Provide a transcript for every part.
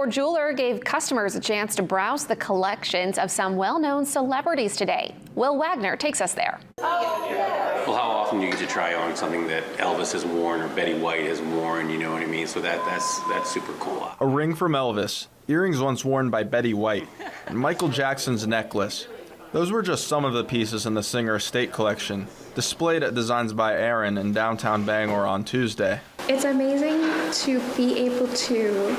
Our jeweler gave customers a chance to browse the collections of some well-known celebrities today. Will Wagner takes us there. Well, how often do you get to try on something that Elvis has worn or Betty White has worn, you know what I mean? So that's super cool. A ring from Elvis, earrings once worn by Betty White, and Michael Jackson's necklace. Those were just some of the pieces in the Singer Estate collection, displayed at Designs by Aaron in downtown Bangor on Tuesday. It's amazing to be able to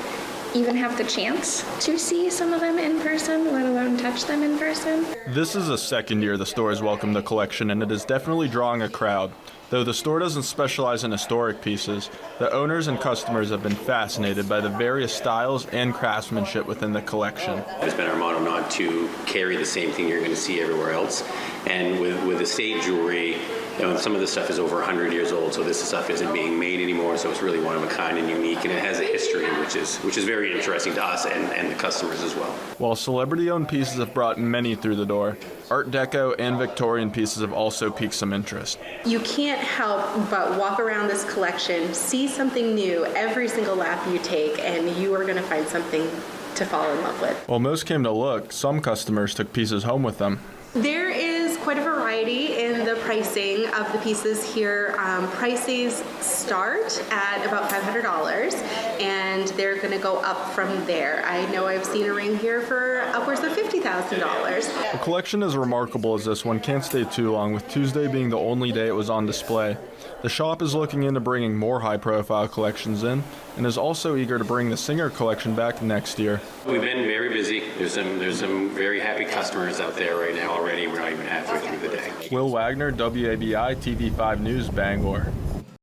even have the chance to see some of them in person, let alone touch them in person. This is the second year the store has welcomed the collection, and it is definitely drawing a crowd. Though the store doesn't specialize in historic pieces, the owners and customers have been fascinated by the various styles and craftsmanship within the collection. It's been our motto not to carry the same thing you're going to see everywhere else. And with estate jewelry, you know, some of this stuff is over 100 years old, so this stuff isn't being made anymore, so it's really one of a kind and unique, and it has a history which is very interesting to us and the customers as well. While celebrity-owned pieces have brought many through the door, Art Deco and Victorian pieces have also piqued some interest. You can't help but walk around this collection, see something new every single lap you take, and you are going to find something to fall in love with. While most came to look, some customers took pieces home with them. There is quite a variety in the pricing of the pieces here. Prices start at about $500, and they're going to go up from there. I know I've seen a ring here for upwards of $50,000. A collection as remarkable as this one can't stay too long, with Tuesday being the only day it was on display. The shop is looking into bringing more high-profile collections in, and is also eager to bring the Singer collection back next year. We've been very busy. There's some very happy customers out there right now already. We're not even halfway through the day. Will Wagner, WABI TV5 News, Bangor.